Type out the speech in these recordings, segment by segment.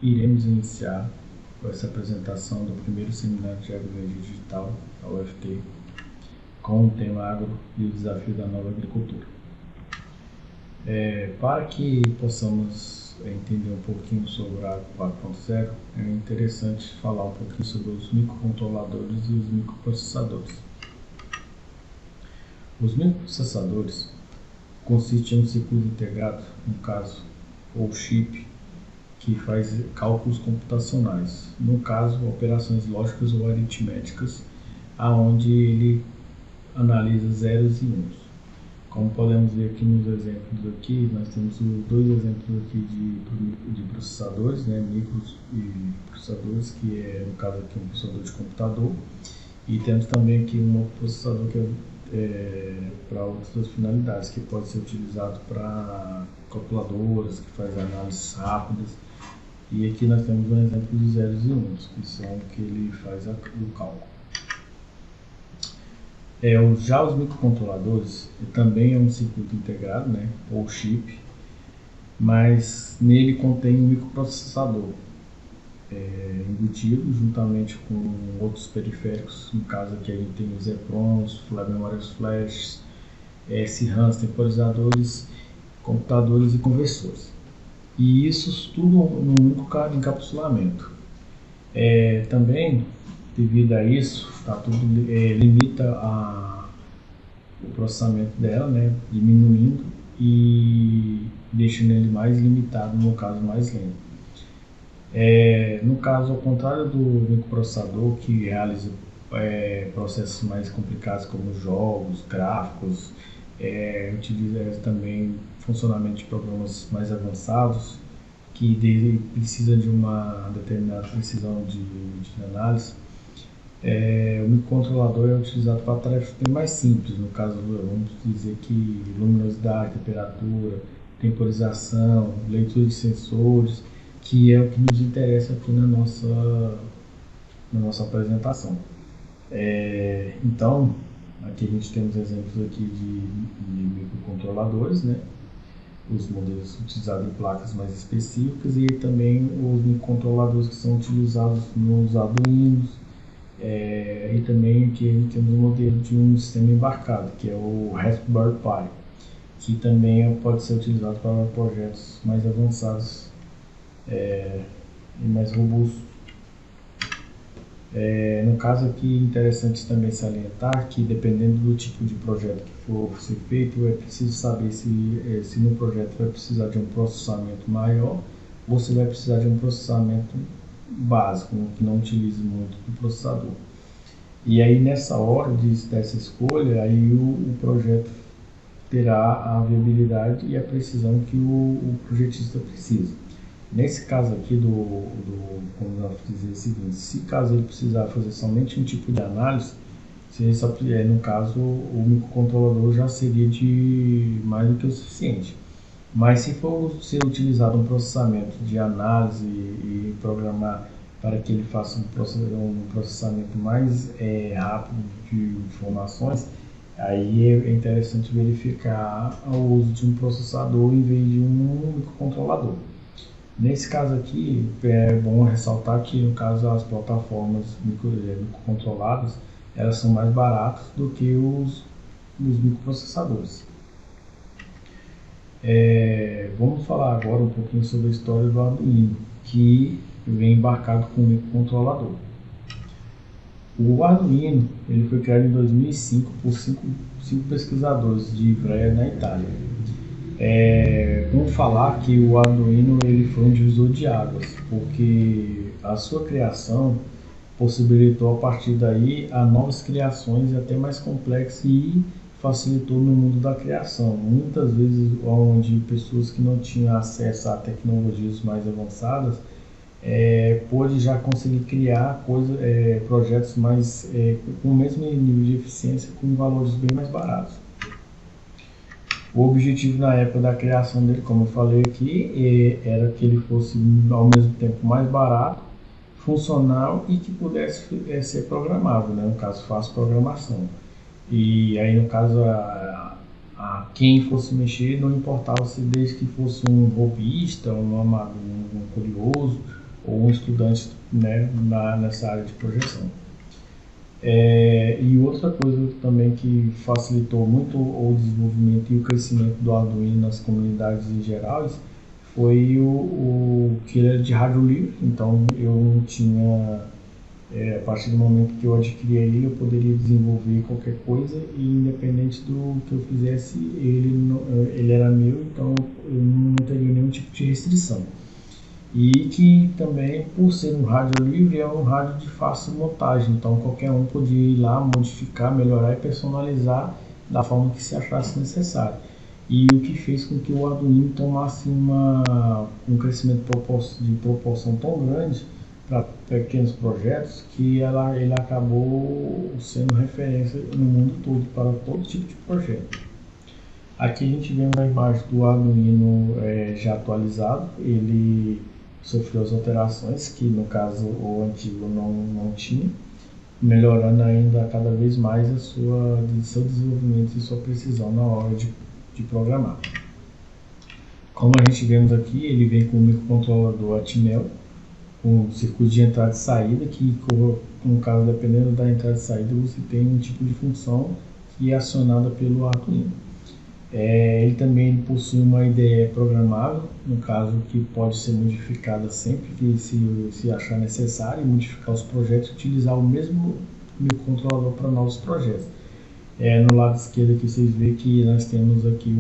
iremos iniciar com essa apresentação do primeiro seminário de agronomia digital, a UFT, com o tema agro e o desafio da nova agricultura. Para que possamos entender um pouquinho sobre a Agro 4.0, é interessante falar um pouquinho sobre os microcontroladores e os microprocessadores. Os microprocessadores consistem em um circuito integrado, no caso, ou chip, que faz cálculos computacionais, no caso, operações lógicas ou aritméticas, aonde ele analisa zeros e uns. Como podemos ver aqui nos exemplos aqui, nós temos dois exemplos aqui de processadores, né, micros e processadores, que é, no caso aqui, um processador de computador, e temos também aqui um outro processador que é para outras finalidades, que pode ser utilizado para calculadoras, que faz análises rápidas. E aqui nós temos um exemplo de zeros e uns, que são que ele faz o cálculo. Já os microcontroladores também é um circuito integrado, né, ou chip, mas nele contém um microprocessador embutido juntamente com outros periféricos. No caso aqui a gente tem os EPROMs, memórias flash, SRAMs, temporizadores, computadores e conversores. E isso tudo no único encapsulamento. Também, devido a isso, limita o processamento dela, né, diminuindo e deixando ele mais limitado, no caso mais lento. No caso, ao contrário do microprocessador, que realiza processos mais complicados como jogos, gráficos, utiliza também funcionamento de programas mais avançados, que precisa de uma determinada precisão de análise. O microcontrolador é utilizado para tarefas bem mais simples, no caso, vamos dizer que luminosidade, temperatura, temporização, leitura de sensores, que é o que nos interessa aqui na nossa apresentação. Então, aqui a gente temos exemplos aqui de microcontroladores, né? Os modelos utilizados em placas mais específicas, e também os microcontroladores que são utilizados nos Arduinos, e também aqui temos um modelo de um sistema embarcado, que é o Raspberry Pi, que também pode ser utilizado para projetos mais avançados e mais robustos. No caso aqui, interessante também salientar que, dependendo do tipo de projeto que for ser feito, é preciso saber se no projeto vai precisar de um processamento maior ou se vai precisar de um processamento básico, que não utilize muito do processador. E aí, nessa hora dessa escolha, aí o projeto terá a viabilidade e a precisão que o projetista precisa. Nesse caso aqui, como nós dizer o seguinte, se caso ele precisar fazer somente um tipo de análise, no caso o microcontrolador já seria de mais do que o suficiente. Mas se for ser utilizado um processamento de análise e programar para que ele faça um processamento mais rápido de informações, aí é interessante verificar o uso de um processador em vez de um microcontrolador. Nesse caso aqui, é bom ressaltar que, no caso, as plataformas microcontroladas, elas são mais baratas do que os microprocessadores. Vamos falar agora um pouquinho sobre a história do Arduino, que vem embarcado com o microcontrolador. O Arduino ele foi criado em 2005 por cinco pesquisadores de Ivrea, na Itália. Vamos falar que o Arduino ele foi um divisor de águas, porque a sua criação possibilitou a partir daí a novas criações e até mais complexas, e facilitou no mundo da criação. Muitas vezes onde pessoas que não tinham acesso a tecnologias mais avançadas pôde já conseguir criar projetos mais com o mesmo nível de eficiência, com valores bem mais baratos. O objetivo na época da criação dele, como eu falei aqui, era que ele fosse ao mesmo tempo mais barato, funcional e que pudesse ser programável, né? No caso, fácil programação. E aí, no caso, a quem fosse mexer, não importava se desde que fosse um hobbyista, um curioso, ou um estudante, né, nessa área de projeção. E outra coisa também que facilitou muito o desenvolvimento e o crescimento do Arduino nas comunidades em geral foi o que ele era de rádio livre. Então eu não tinha, a partir do momento que eu adquiri ele, eu poderia desenvolver qualquer coisa, e independente do que eu fizesse, ele era meu, então eu não teria nenhum tipo de restrição. E que também, por ser um rádio livre, é um rádio de fácil montagem, então qualquer um podia ir lá, modificar, melhorar e personalizar da forma que se achasse necessário. E o que fez com que o Arduino tomasse um crescimento de proporção tão grande para pequenos projetos, que ele acabou sendo referência no mundo todo para todo tipo de projeto. Aqui a gente vê uma imagem do Arduino já atualizado. Ele sofreu as alterações que, no caso, o antigo não tinha, melhorando ainda cada vez mais seu desenvolvimento e sua precisão na hora de programar. Como a gente vemos aqui, ele vem com um microcontrolador Atmel, com circuito de entrada e saída, que, no caso, dependendo da entrada e saída, você tem um tipo de função que é acionada pelo Arduino. Ele também possui uma IDE programável, no caso, que pode ser modificada sempre que se achar necessário, e modificar os projetos e utilizar o mesmo microcontrolador para novos projetos. No lado esquerdo aqui vocês veem que nós temos aqui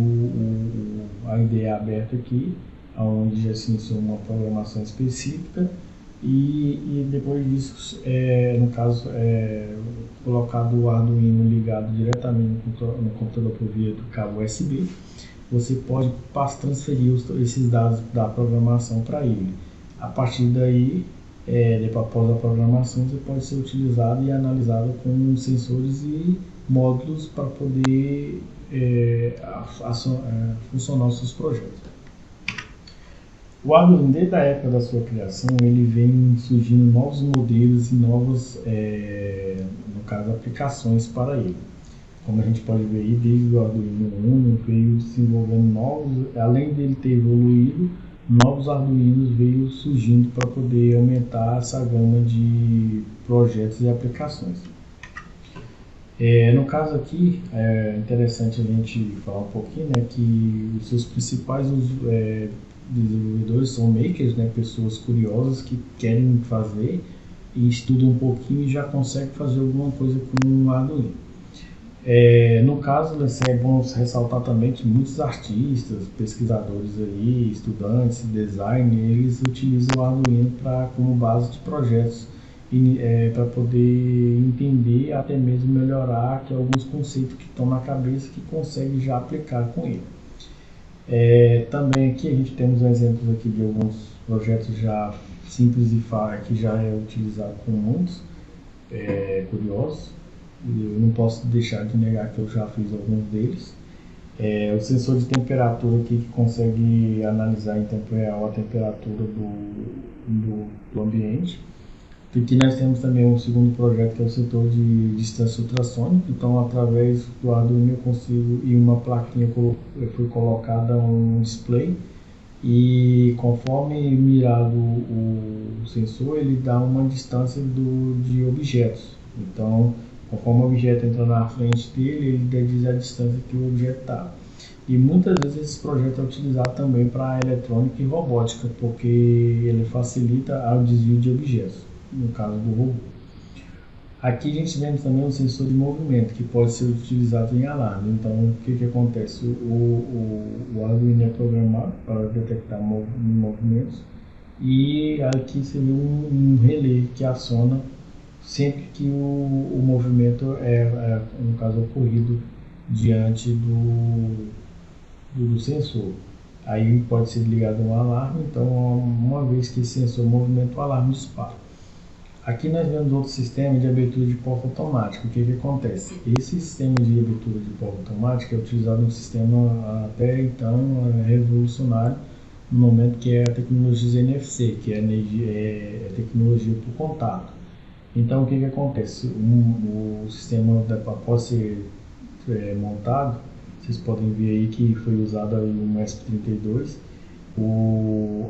a IDE aberta aqui, onde já se iniciou uma programação específica, e depois disso, no caso, colocado o Arduino ligado diretamente no computador por via do cabo USB, você pode transferir esses dados da programação para ele. A partir daí, após a programação, você pode ser utilizado e analisado com sensores e módulos para poder funcionar os seus projetos. O Arduino, desde a época da sua criação, ele vem surgindo novos modelos e novas, no caso, aplicações para ele. Como a gente pode ver aí, desde o Arduino 1 veio desenvolvendo novos, além dele ter evoluído, novos Arduinos veio surgindo para poder aumentar essa gama de projetos e aplicações. No caso aqui, é interessante a gente falar um pouquinho, né, que os seus principais desenvolvedores são makers, né, pessoas curiosas que querem fazer e estudam um pouquinho e já conseguem fazer alguma coisa com o Arduino. No caso, é bom ressaltar também que muitos artistas, pesquisadores aí, estudantes, design, eles utilizam o Arduino como base de projetos, para poder entender, até mesmo melhorar alguns conceitos que estão na cabeça, que conseguem já aplicar com ele. Também aqui a gente temos exemplos aqui de alguns projetos já simples e que já é utilizado com muitos curiosos. Eu não posso deixar de negar que eu já fiz alguns deles. O sensor de temperatura aqui, que consegue analisar em tempo real a temperatura do ambiente. Aqui nós temos também um segundo projeto, que é o setor de distância ultrassônica. Então, através do Arduino eu consigo, e uma plaquinha foi colocada um display, e conforme mirado o sensor, ele dá uma distância de objetos. Então, conforme o objeto entra na frente dele, ele diz a distância que o objeto está. E muitas vezes esse projeto é utilizado também para eletrônica e robótica, porque ele facilita o desvio de objetos, no caso do robô. Aqui a gente vê também um sensor de movimento, que pode ser utilizado em alarme. Então, o que acontece? O Arduino é programado para detectar movimentos, e aqui você vê um relé que aciona sempre que o movimento no caso, ocorrido diante do sensor. Aí pode ser ligado um alarme. Então, uma vez que esse sensor movimenta, o alarme dispara. Aqui nós vemos outro sistema de abertura de porta automática. O que acontece? Esse sistema de abertura de porta automática é utilizado no sistema até então revolucionário, no momento, que é a tecnologia NFC, que é tecnologia por contato. Então, o que acontece? O sistema, após ser montado, vocês podem ver aí que foi usado aí um ESP32,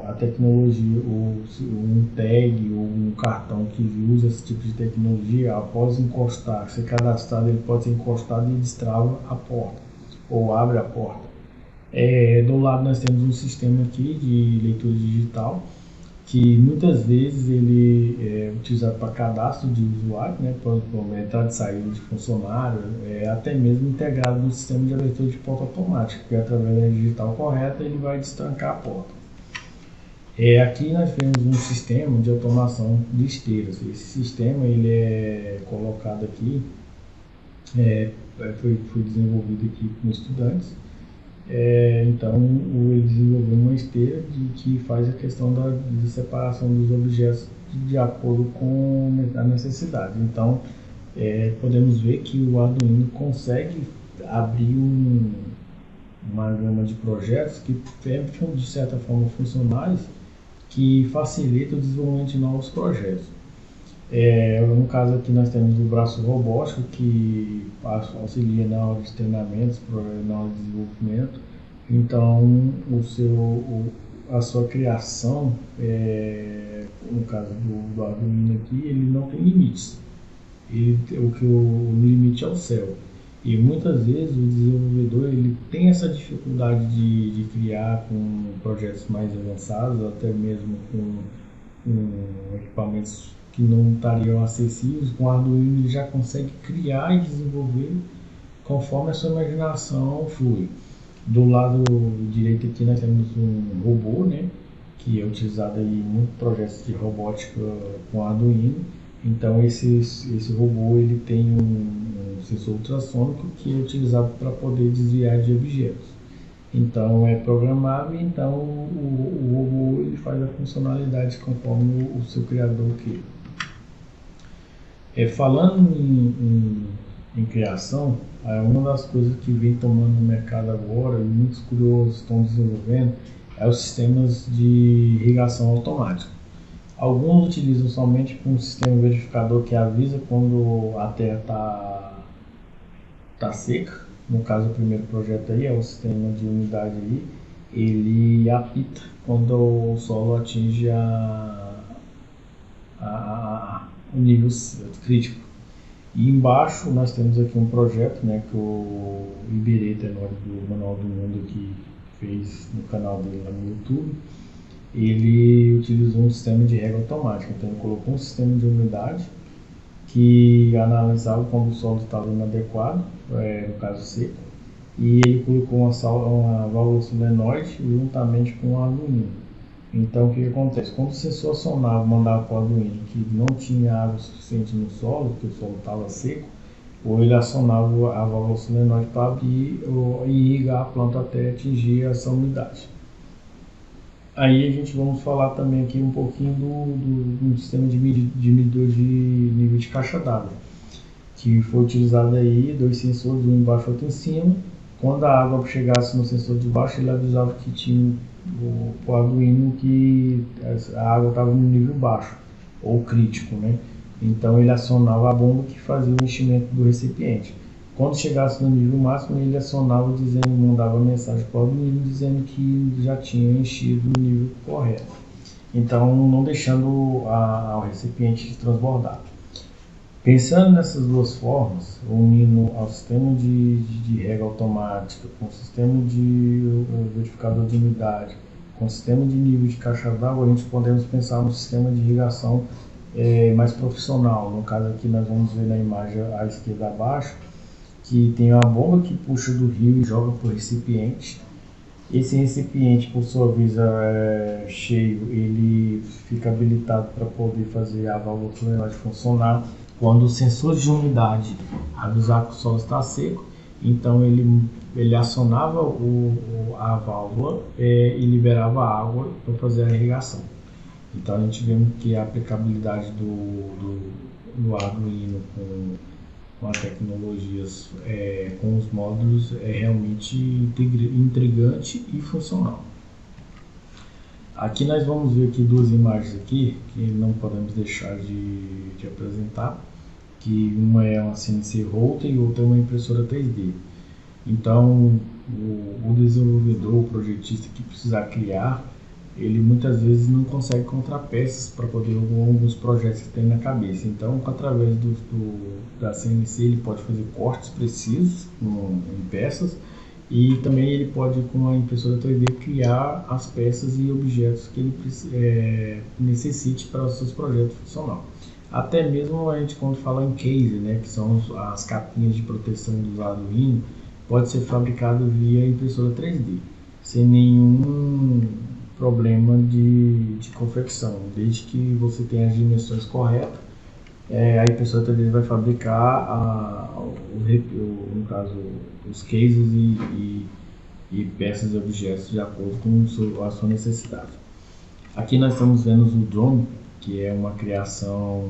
a tecnologia, um tag ou um cartão que usa esse tipo de tecnologia, após encostar, ser cadastrado, ele pode ser encostado e destrava a porta, ou abre a porta. Do lado nós temos um sistema aqui de leitura digital, que muitas vezes ele é utilizado para cadastro de usuário, né, para entrada e saída de funcionário, até mesmo integrado no sistema de abertura de porta automática, que através da digital correta ele vai destrancar a porta. Aqui nós temos um sistema de automação de esteiras. Esse sistema ele é colocado aqui, foi desenvolvido aqui com estudantes. Então ele desenvolveu uma esteira que faz a questão de separação dos objetos de acordo com a necessidade. Então podemos ver que o Arduino consegue abrir uma gama de projetos que são de certa forma funcionais, que facilita o desenvolvimento de novos projetos. No caso aqui nós temos o braço robótico, que auxilia na hora de treinamentos, na hora de desenvolvimento. Então a sua criação, no caso do Arduino aqui, ele não tem limites. O limite é o céu. E muitas vezes o desenvolvedor ele tem essa dificuldade de criar com projetos mais avançados, até mesmo com equipamentos que não estariam acessíveis. Com o Arduino ele já consegue criar e desenvolver conforme a sua imaginação flui. Do lado direito aqui nós temos um robô, né, que é utilizado em muitos projetos de robótica com Arduino. Então esse robô ele tem um sensor ultrassônico que é utilizado para poder desviar de objetos. Então é programável, então o robô ele faz a funcionalidade conforme o seu criador quer. Falando em criação, uma das coisas que vem tomando no mercado agora e muitos curiosos estão desenvolvendo é os sistemas de irrigação automática. Alguns utilizam somente um sistema verificador que avisa quando a terra está seca. No caso, o primeiro projeto aí é o sistema de umidade aí. Ele apita quando o solo atinge o nível crítico. E embaixo nós temos aqui um projeto, né, que o Iberê Tenório do Manual do Mundo que fez no canal dele lá no YouTube. Ele utilizou um sistema de rega automática. Então ele colocou um sistema de umidade que analisava quando o solo estava inadequado, no caso seco, e ele colocou uma válvula solenoide juntamente com o Arduino. Então o que acontece? Quando o sensor acionava, mandava para o Arduino que não tinha água suficiente no solo, que o solo estava seco, ou ele acionava a válvula solenoide para abrir e irrigar a planta até atingir essa umidade. Aí a gente vamos falar também aqui um pouquinho do sistema de medidor de nível de caixa d'água, que foi utilizado aí 2 sensores, um embaixo e outro em cima. Quando a água chegasse no sensor de baixo, ele avisava que tinha o Arduino que a água estava no nível baixo ou crítico, né? Então ele acionava a bomba que fazia o enchimento do recipiente. Quando chegasse no nível máximo, ele acionava mandava mensagem para o Arduino dizendo que já tinha enchido no nível correto. Então não deixando o recipiente transbordar. Pensando nessas duas formas, unindo ao sistema de rega automática, com o sistema de verificador de umidade, com o sistema de nível de caixa d'água, a gente podemos pensar no sistema de irrigação mais profissional. No caso aqui nós vamos ver na imagem à esquerda abaixo, que tem uma bomba que puxa do rio e joga para o recipiente. Esse recipiente, por sua vez, cheio, ele fica habilitado para poder fazer a válvula solenoide funcionar. Quando o sensor de umidade avisar que o solo está seco, então ele acionava a válvula e liberava a água para fazer a irrigação. Então a gente vê que a aplicabilidade do Arduino com as tecnologias, com os módulos, é realmente intrigante e funcional. Aqui nós vamos ver aqui 2 imagens aqui que não podemos deixar de apresentar, que uma é uma CNC Router e outra é uma impressora 3D. Então o desenvolvedor, o projetista que precisar criar ele muitas vezes não consegue encontrar peças para poder alguns projetos que tem na cabeça. Então, através da CNC, ele pode fazer cortes precisos em peças e também ele pode, com a impressora 3D, criar as peças e objetos que ele necessite para os seus projetos funcional. Até mesmo a gente, quando fala em case, né, que são as capinhas de proteção dos Arduino, pode ser fabricado via impressora 3D, sem nenhum problema de confecção, desde que você tenha as dimensões corretas. A impressora 3D vai fabricar no caso, os cases e peças e objetos de acordo com a sua necessidade. Aqui nós estamos vendo o drone, que é uma criação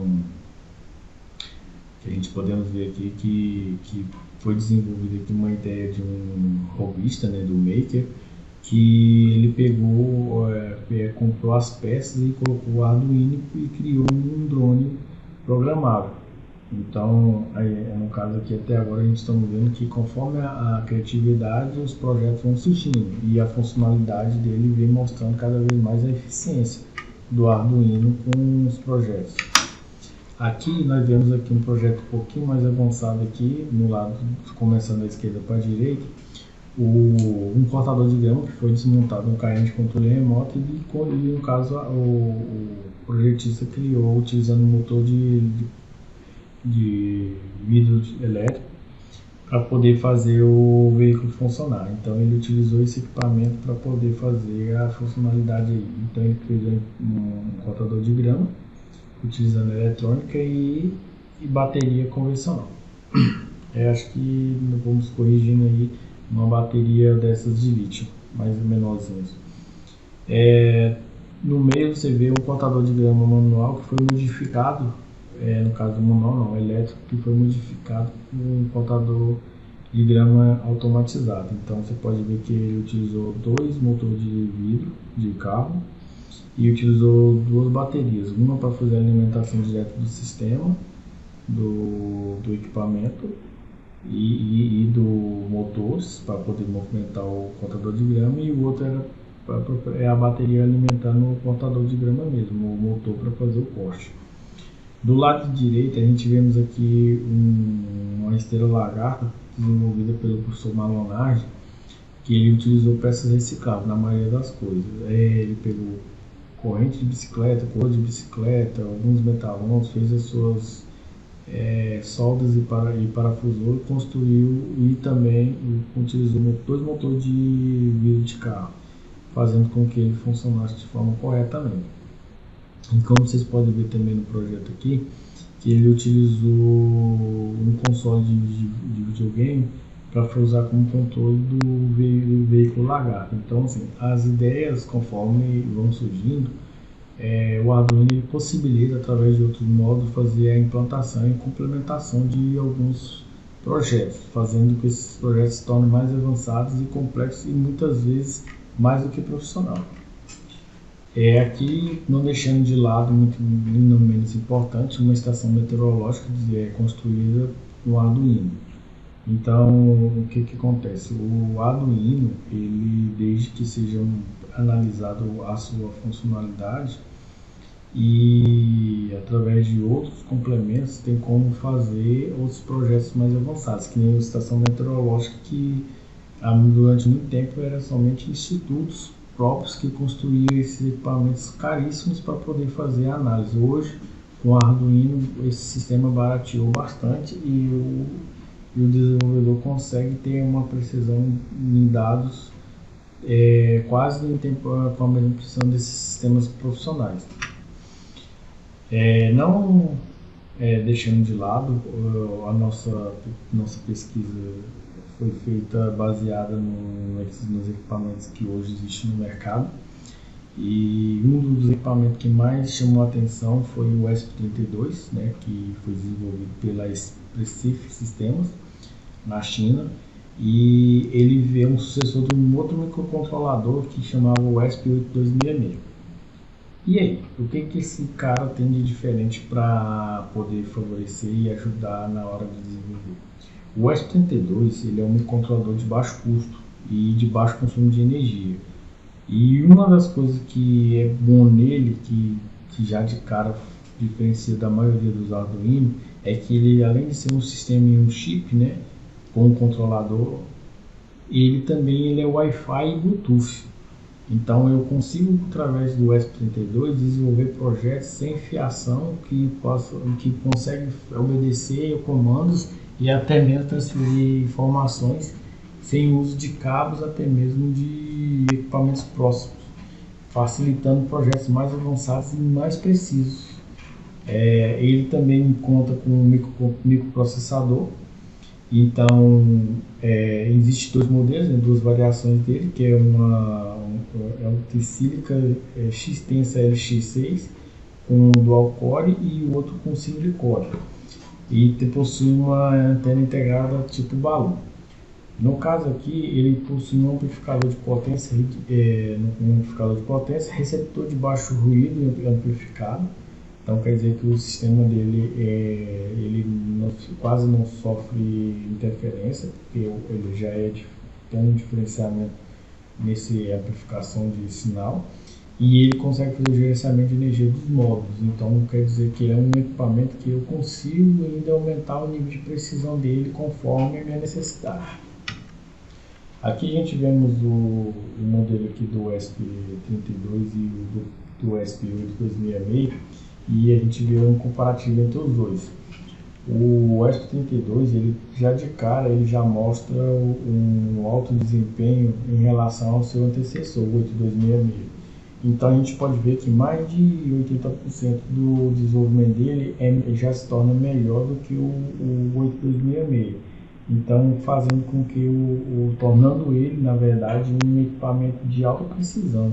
que a gente podemos ver aqui que foi desenvolvida aqui uma ideia de um hobbyista, né, do maker, que ele pegou, comprou as peças e colocou o Arduino e criou um drone programável. Então, no caso aqui até agora a gente está vendo que conforme a criatividade os projetos vão surgindo e a funcionalidade dele vem mostrando cada vez mais a eficiência do Arduino com os projetos. Aqui nós vemos aqui um projeto um pouquinho mais avançado aqui, no lado, começando da esquerda para a direita, um cortador de grama que foi desmontado um carrinho de controle remoto e no caso o projetista criou utilizando um motor de vidro elétrico para poder fazer o veículo funcionar. Então ele utilizou esse equipamento para poder fazer a funcionalidade aí. Então ele fez um cortador de grama utilizando eletrônica e bateria convencional. Acho que vamos corrigindo aí uma bateria dessas de lítio, mais menorzinhas. No meio você vê um cortador de grama manual que foi modificado, no caso do manual não, elétrico, que foi modificado por um cortador de grama automatizado. Então você pode ver que ele utilizou 2 motores de vidro de carro e utilizou 2 baterias, uma para fazer a alimentação direta do sistema, do equipamento e do motores para poder movimentar o cortador de grama, e o outro era a bateria alimentando o cortador de grama mesmo, o motor para fazer o corte. Do lado direito a gente vemos aqui uma esteira lagarta desenvolvida pelo professor Malonage, que ele utilizou peças recicláveis na maioria das coisas. Ele pegou corrente de bicicleta, cor de bicicleta, alguns metalons, fez as suas soldas e parafusou e construiu, e também utilizou 2 motores de vidro de carro, fazendo com que ele funcionasse de forma corretamente. E como vocês podem ver também no projeto aqui, que ele utilizou um console de videogame para usar como controle do veículo lagarto. Então, assim, as ideias, conforme vão surgindo, o Arduino ele possibilita, através de outros modos, fazer a implantação e complementação de alguns projetos, fazendo com que esses projetos se tornem mais avançados e complexos e muitas vezes mais do que profissional. Aqui, não deixando de lado, muito não menos importante, uma estação meteorológica construída no Arduino. Então, o que acontece? O Arduino, ele, desde que seja analisado a sua funcionalidade e através de outros complementos, tem como fazer outros projetos mais avançados, que nem a estação meteorológica, que durante muito tempo era somente institutos próprios que construíam esses equipamentos caríssimos para poder fazer a análise. Hoje, com o Arduino, esse sistema barateou bastante e o desenvolvedor consegue ter uma precisão em dados quase em tempo com a mesma precisão desses sistemas profissionais. Não deixando de lado, a nossa pesquisa foi feita baseada nos equipamentos que hoje existem no mercado, e um dos equipamentos que mais chamou a atenção foi o ESP32, né, que foi desenvolvido pela Expressif Systems na China, e ele veio um sucessor de um outro microcontrolador que chamava o ESP8266. E aí, o que esse cara tem de diferente para poder favorecer e ajudar na hora de desenvolver? O ESP32 ele é um microcontrolador de baixo custo e de baixo consumo de energia. E uma das coisas que é bom nele, que já de cara diferencia da maioria dos Arduino, é que ele, além de ser um sistema e um chip, né, com um controlador, ele também ele é Wi-Fi e Bluetooth. Então eu consigo, através do ESP32, desenvolver projetos sem fiação que conseguem obedecer comandos e até mesmo transferir informações sem uso de cabos, até mesmo de equipamentos próximos, facilitando projetos mais avançados e mais precisos. Ele também conta com um microprocessador. Então, existe dois modelos, né, duas variações dele, que é o T-Silica X-Tensa LX6 com dual core e o outro com single core. E possui uma antena integrada tipo balão. No caso aqui, ele possui um amplificador de potência, receptor de baixo ruído amplificado. Então quer dizer que o sistema dele ele quase não sofre interferência, porque ele já tem um diferenciamento nesse amplificação de sinal, e ele consegue fazer o gerenciamento de energia dos módulos. Então quer dizer que é um equipamento que eu consigo ainda aumentar o nível de precisão dele conforme a minha necessidade. Aqui a gente vemos o modelo aqui do ESP32 e do ESP8266, e a gente vê um comparativo entre os dois. O ESP32, ele já de cara, ele já mostra um alto desempenho em relação ao seu antecessor, o 8266. Então a gente pode ver que mais de 80% do desenvolvimento dele já se torna melhor do que o 8266. Então fazendo com que tornando ele, na verdade, um equipamento de alta precisão.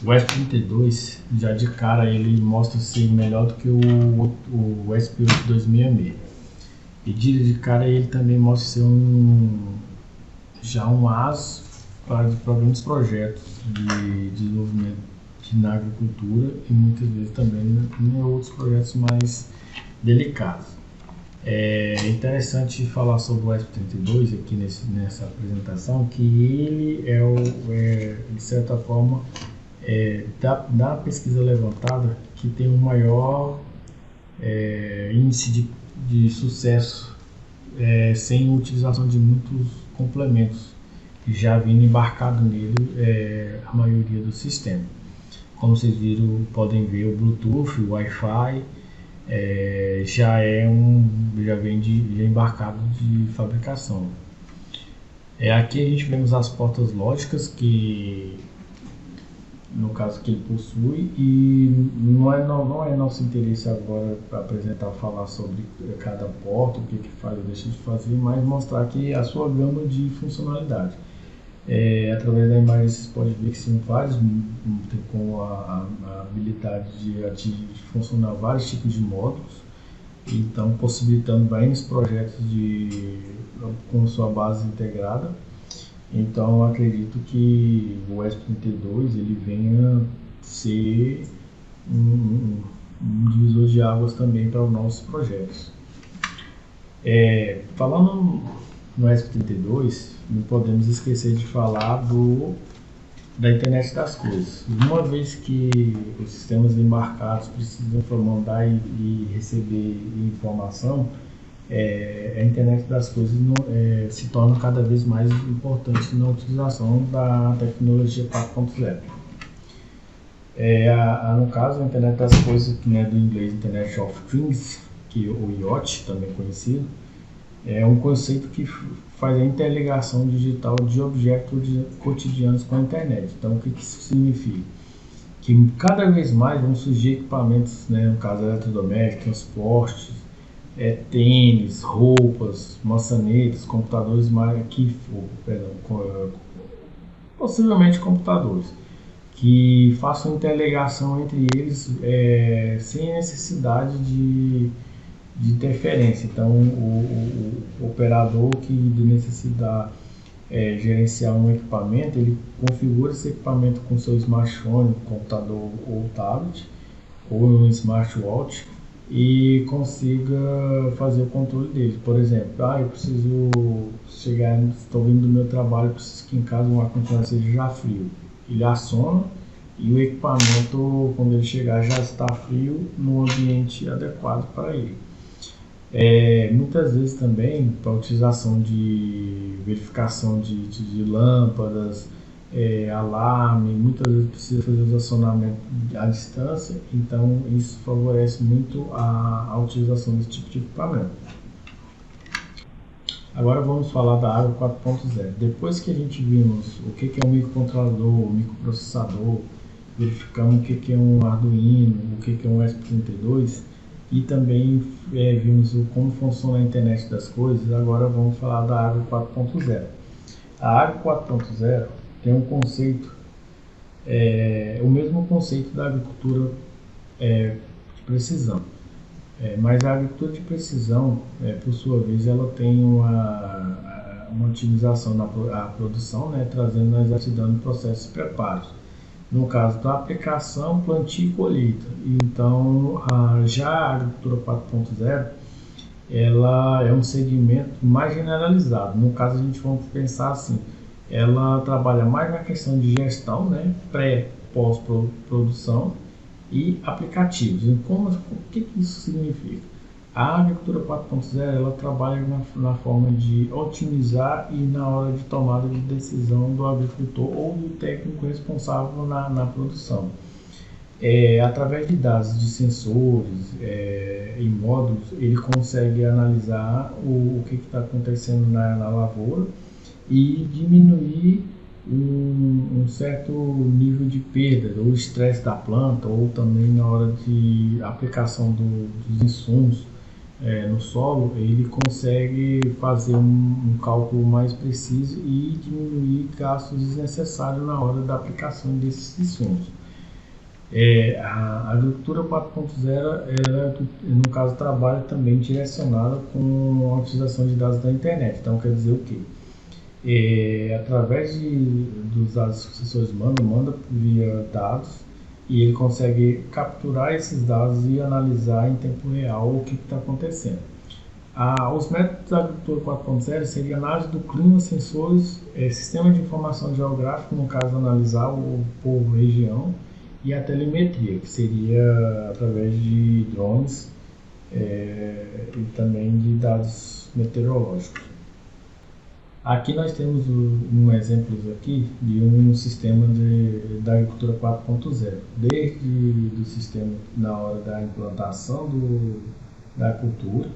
O ESP32, já de cara, ele mostra ser melhor do que o ESP8266. E de cara ele também mostra ser já um as para grandes projetos de desenvolvimento na agricultura e muitas vezes também em outros projetos mais delicados. É interessante falar sobre o ESP32 aqui nessa apresentação, que ele de certa forma, da pesquisa levantada, que tem um maior índice de sucesso sem utilização de muitos complementos, já vindo embarcado nele a maioria do sistema. Como vocês podem ver, o Bluetooth, o Wi-Fi já vem já embarcado de fabricação. Aqui a gente vemos as portas lógicas que no caso que ele possui, e não é nosso interesse agora falar sobre cada porta, o que faz ou deixa de fazer, mas mostrar aqui a sua gama de funcionalidade. Através da imagem vocês podem ver que são vários, com a habilidade de funcionar vários tipos de módulos, então possibilitando vários projetos com sua base integrada. Então eu acredito que o ESP32 ele venha ser um divisor de águas também para os nossos projetos. Falando no ESP32, não podemos esquecer de falar da internet das coisas. Uma vez que os sistemas embarcados precisam mandar e receber informação, a internet das coisas se torna cada vez mais importante na utilização da tecnologia 4.0. No caso, a internet das coisas, que é do inglês Internet of Things, o IoT, também conhecido, é um conceito que faz a interligação digital de objetos cotidianos com a internet. Então, o que isso significa? Que cada vez mais vão surgir equipamentos, no caso eletrodomésticos, transportes, tênis, roupas, maçanetas, computadores, possivelmente computadores, que façam interligação entre eles sem necessidade de interferência. Então, o operador que necessitar gerenciar um equipamento, ele configura esse equipamento com seu smartphone, computador ou tablet, ou um smartwatch, e consiga fazer o controle dele. Por exemplo, eu preciso estou vindo do meu trabalho, preciso que em casa o ar-condicionado seja já frio. ele aciona e o equipamento, quando ele chegar, já está frio no ambiente adequado para ele. Muitas vezes também, para a utilização de verificação de lâmpadas, alarme, muitas vezes precisa fazer o acionamento à distância, então isso favorece muito a utilização desse tipo de equipamento. Agora vamos falar da água 4.0. Depois que a gente vimos o que é um microcontrolador, um microprocessador, verificamos o que é um Arduino, o que é um ESP32 e também vimos como funciona a internet das coisas, agora vamos falar da água 4.0. A água 4.0 tem um conceito, o mesmo conceito da agricultura de precisão. Mas a agricultura de precisão, por sua vez, ela tem uma otimização na produção, né, trazendo a exatidão de processos e preparos. No caso da aplicação, plantio e colheita. Então, já a agricultura 4.0, ela é um segmento mais generalizado. No caso, a gente vai pensar assim, ela trabalha mais na questão de gestão, né, pós-produção, e aplicativos. O que isso significa? A agricultura 4.0 ela trabalha na forma de otimizar e na hora de tomada de decisão do agricultor ou do técnico responsável na produção. Através de dados de sensores e módulos, ele consegue analisar o que está acontecendo na lavoura e diminuir um certo nível de perda ou estresse da planta, ou também na hora de aplicação dos insumos no solo, ele consegue fazer um cálculo mais preciso e diminuir gastos desnecessários na hora da aplicação desses insumos. A agricultura 4.0, ela, no caso, trabalha também direcionada com a utilização de dados da internet. Então, quer dizer o quê? Através dos dados que os sensores manda via dados, e ele consegue capturar esses dados e analisar em tempo real o que está acontecendo. Os métodos da agricultura 4.0 seria análise do clima, sensores, sistema de informação geográfica, no caso analisar o povo, região, e a telemetria, que seria através de drones e também de dados meteorológicos. Aqui nós temos um exemplo aqui de um sistema da agricultura 4.0, desde o sistema na hora da implantação da cultura.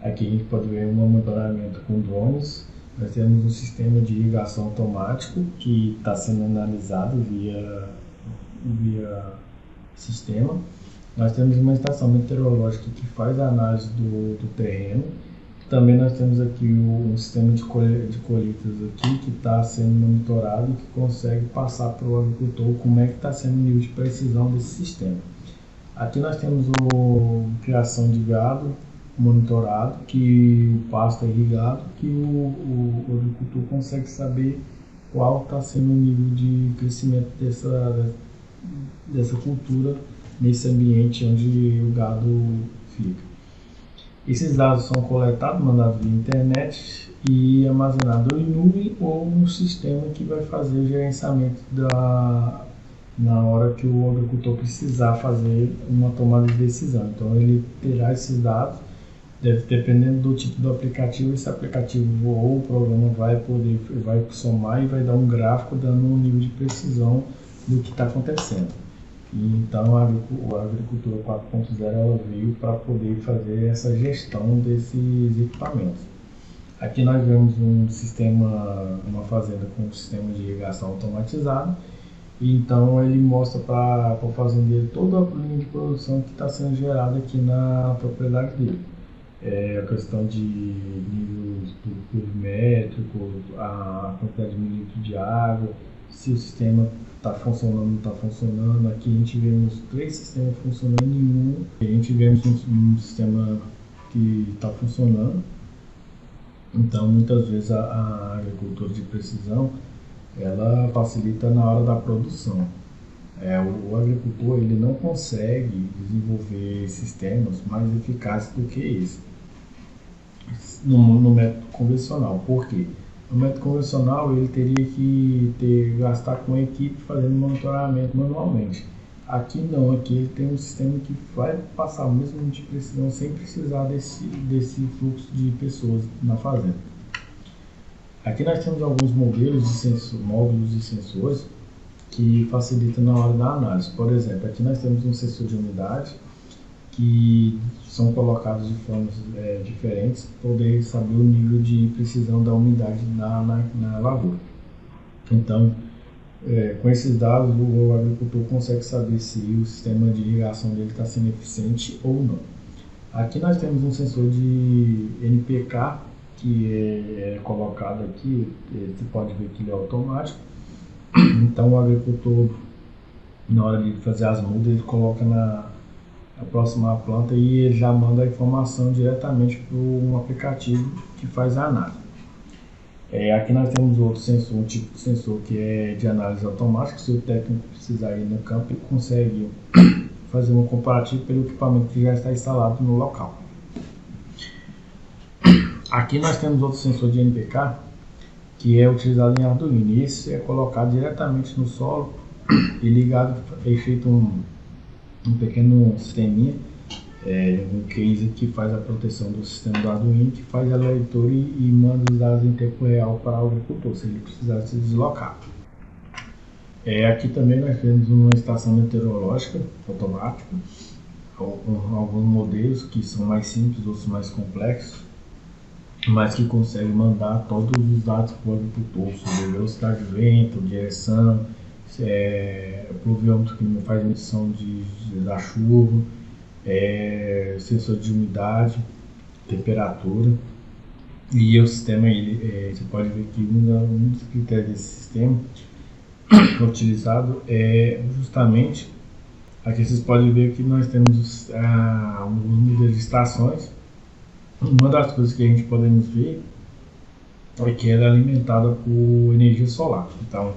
Aqui a gente pode ver um monitoramento com drones. Nós temos um sistema de irrigação automático que está sendo analisado via sistema. Nós temos uma estação meteorológica que faz a análise do terreno. Também nós temos aqui um sistema de colheitas aqui que está sendo monitorado e que consegue passar para o agricultor como é que está sendo o nível de precisão desse sistema. Aqui nós temos a criação de gado monitorado, que o pasto é irrigado, que o agricultor consegue saber qual está sendo o nível de crescimento dessa cultura nesse ambiente onde o gado fica. Esses dados são coletados, mandados via internet e armazenados em nuvem ou no sistema que vai fazer o gerenciamento na hora que o agricultor precisar fazer uma tomada de decisão. Então ele terá esses dados, dependendo do tipo do aplicativo, esse aplicativo ou o programa vai somar e vai dar um gráfico dando um nível de precisão do que está acontecendo. Então a agricultura 4.0 ela veio para poder fazer essa gestão desses equipamentos. Aqui nós vemos uma fazenda com um sistema de irrigação automatizado, e então ele mostra para o fazendeiro toda a linha de produção que está sendo gerada aqui na propriedade dele. A questão de nível do pluviométrico, a quantidade de milímetros de água, se o sistema está funcionando ou não está funcionando. Aqui a gente vemos 3 sistemas funcionando em um. A gente vemos um sistema que está funcionando. Então, muitas vezes a agricultura de precisão ela facilita na hora da produção. O agricultor ele não consegue desenvolver sistemas mais eficazes do que esse no método convencional. Por quê? O método convencional ele teria que gastar com a equipe fazendo monitoramento manualmente. Aqui não, aqui ele tem um sistema que vai passar o mesmo nível de precisão sem precisar desse fluxo de pessoas na fazenda. Aqui nós temos alguns modelos de módulos de sensores que facilitam na hora da análise. Por exemplo, aqui nós temos um sensor de umidade que são colocados de formas diferentes para poder saber o nível de precisão da umidade na lavoura. Então, com esses dados, o agricultor consegue saber se o sistema de irrigação dele está sendo eficiente ou não. Aqui nós temos um sensor de NPK que é colocado aqui, você pode ver que ele é automático. Então o agricultor, na hora de fazer as mudas, ele coloca na próxima planta e ele já manda a informação diretamente para um aplicativo que faz a análise. Aqui nós temos outro sensor, um tipo de sensor que é de análise automática. Se o técnico precisar ir no campo, ele consegue fazer um comparativo pelo equipamento que já está instalado no local. Aqui nós temos outro sensor de NPK que é utilizado em Arduino. E esse é colocado diretamente no solo e ligado, é feito um pequeno sisteminha, um case que faz a proteção do sistema do Arduino, que faz a leitura e manda os dados em tempo real para o agricultor, se ele precisar se deslocar. Aqui também nós temos uma estação meteorológica automática, alguns modelos que são mais simples, outros mais complexos, mas que consegue mandar todos os dados para o agricultor sobre velocidade de vento, direção, pluviômetro que faz medição da chuva, sensor de umidade, temperatura. E o sistema, você pode ver que um dos critérios desse sistema utilizado é justamente, aqui vocês podem ver que nós temos alguns modelos de estações. Uma das coisas que a gente podemos ver é que ela é alimentada por energia solar. Então,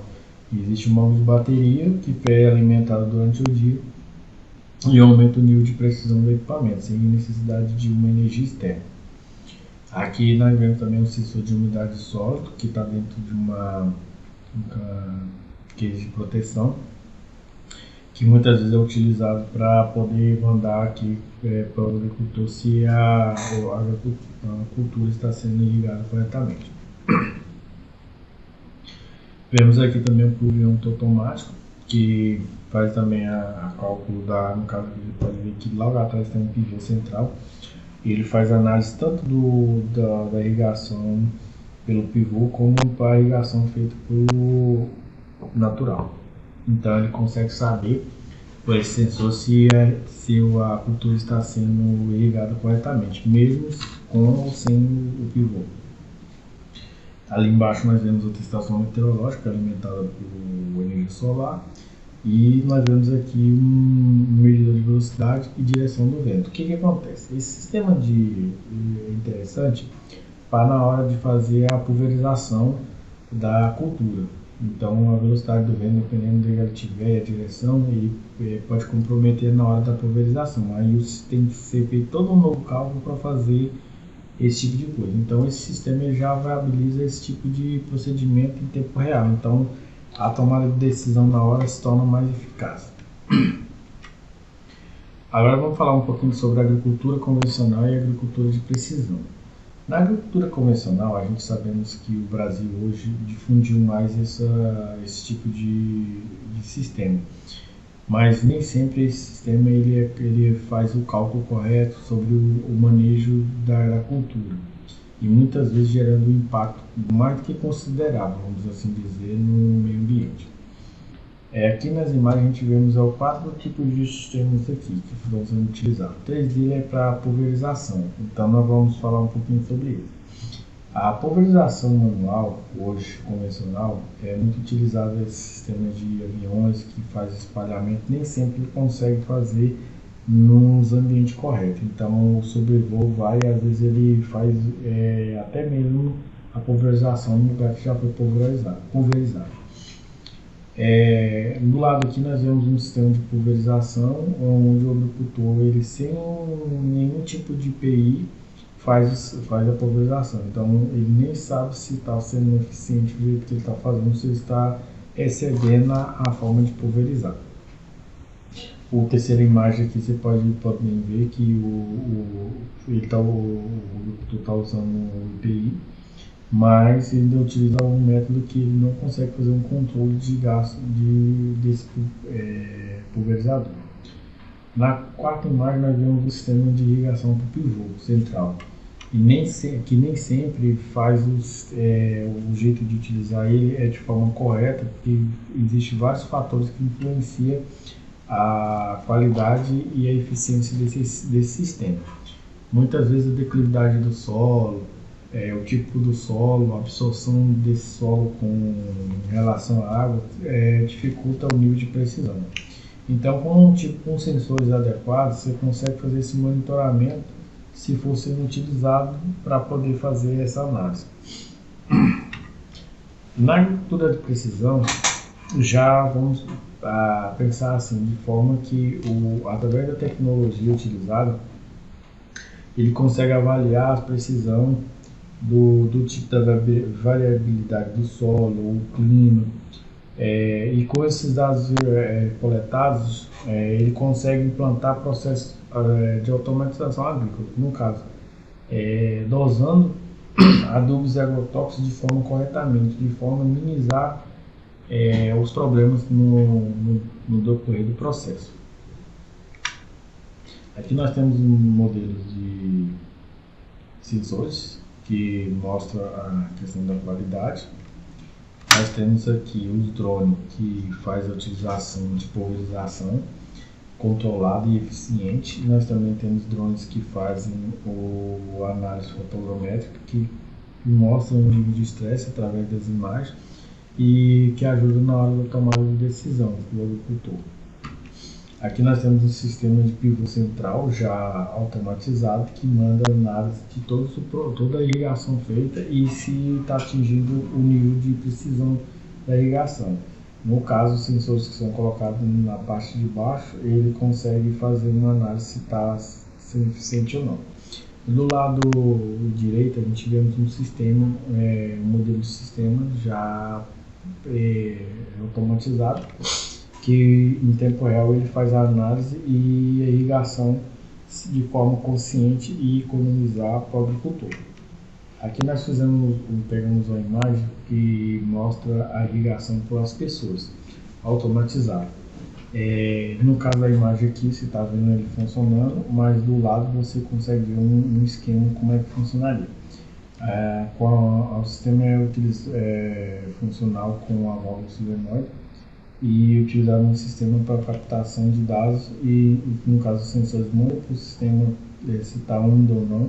existe um módulo de bateria que é alimentado durante o dia e aumenta o nível de precisão do equipamento, sem necessidade de uma energia externa. Aqui nós vemos também um sensor de umidade sólido que está dentro de uma case de proteção, que muitas vezes é utilizado para poder mandar aqui para o agricultor se a cultura está sendo irrigada corretamente. Vemos aqui também o pluviômetro automático, que faz também a cálculo no caso aqui você pode ver que logo atrás tem um pivô central, e ele faz análise tanto da irrigação pelo pivô como para a irrigação feita pelo natural. Então ele consegue saber por esse sensor se a cultura está sendo irrigada corretamente, mesmo com ou sem o pivô. Ali embaixo nós vemos outra estação meteorológica alimentada por energia solar, e nós vemos aqui um medidor de velocidade e direção do vento. O que acontece? Esse sistema é interessante para na hora de fazer a pulverização da cultura. Então a velocidade do vento, dependendo de onde ele tiver, a direção, ele pode comprometer na hora da pulverização. Aí tem que ser feito todo um novo cálculo para fazer esse tipo de coisa. Então esse sistema já viabiliza esse tipo de procedimento em tempo real. Então a tomada de decisão na hora se torna mais eficaz. Agora vamos falar um pouquinho sobre a agricultura convencional e a agricultura de precisão. Na agricultura convencional, a gente sabemos que o Brasil hoje difundiu mais esse tipo de sistema, mas nem sempre esse sistema ele faz o cálculo correto sobre o manejo da cultura, e muitas vezes gerando um impacto mais do que considerável, vamos assim dizer, no meio ambiente. Aqui nas imagens a gente vemos 4 tipos de sistemas aqui que vão ser utilizados. 3 deles é para pulverização, então nós vamos falar um pouquinho sobre ele. A pulverização manual, hoje convencional, é muito utilizada esse sistema de aviões que faz espalhamento, nem sempre consegue fazer nos ambientes corretos. Então o sobrevoo às vezes ele faz até mesmo a pulverização no lugar que já foi pulverizado. Do lado aqui nós vemos um sistema de pulverização onde o agricultor, ele sem nenhum tipo de IPI, faz a pulverização. Então ele nem sabe se está sendo eficiente do jeito que ele está fazendo, se ele está excedendo a forma de pulverizar. A terceira imagem aqui você pode ver que ele está usando o IPI, mas ele utiliza um método que ele não consegue fazer um controle de gasto desse pulverizador. Na quarta imagem nós vemos o sistema de irrigação para o pivô central, e nem sempre faz o jeito de utilizar ele de forma correta, porque existem vários fatores que influenciam a qualidade e a eficiência desse sistema. Muitas vezes a declividade do solo, o tipo do solo, a absorção desse solo em relação à água dificulta o nível de precisão. Então, com sensores adequados, você consegue fazer esse monitoramento se for sendo utilizado para poder fazer essa análise. Na agricultura de precisão, já vamos pensar assim, de forma que através da tecnologia utilizada, ele consegue avaliar a precisão do tipo da variabilidade do solo, o clima, e com esses dados coletados, ele consegue implantar processos de automatização agrícola, no caso, dosando adubos e agrotóxicos de forma corretamente, de forma a minimizar os problemas no decorrer do processo. Aqui nós temos um modelo de sensores que mostra a questão da qualidade. Nós temos aqui os drones que faz a utilização de pulverização controlada e eficiente. Nós também temos drones que fazem a análise fotogramétrica, que mostram o nível de estresse através das imagens e que ajudam na hora da tomada de decisão do agricultor. Aqui nós temos um sistema de pivô central já automatizado que manda análise de toda a irrigação feita e se está atingindo o nível de precisão da irrigação. No caso, os sensores que são colocados na parte de baixo, ele consegue fazer uma análise se está sendo eficiente ou não. Do lado direito, a gente vemos um sistema, um modelo de sistema já automatizado, que em tempo real ele faz a análise e a irrigação de forma consciente e economizar para o agricultor. Aqui nós pegamos uma imagem que mostra a irrigação pelas pessoas, automatizada. No caso da imagem aqui, você está vendo ele funcionando, mas do lado você consegue ver um esquema como é que funcionaria. O sistema funcional com a válvula solenoide e utilizado um sistema para captação de dados e, no caso, os sensores mandam para o sistema se está úmido ou não,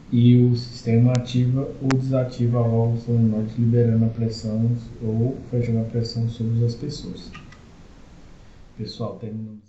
e o sistema ativa ou desativa a válvula solenoide, liberando a pressão ou fechando a pressão sobre as pessoas. Pessoal, terminamos.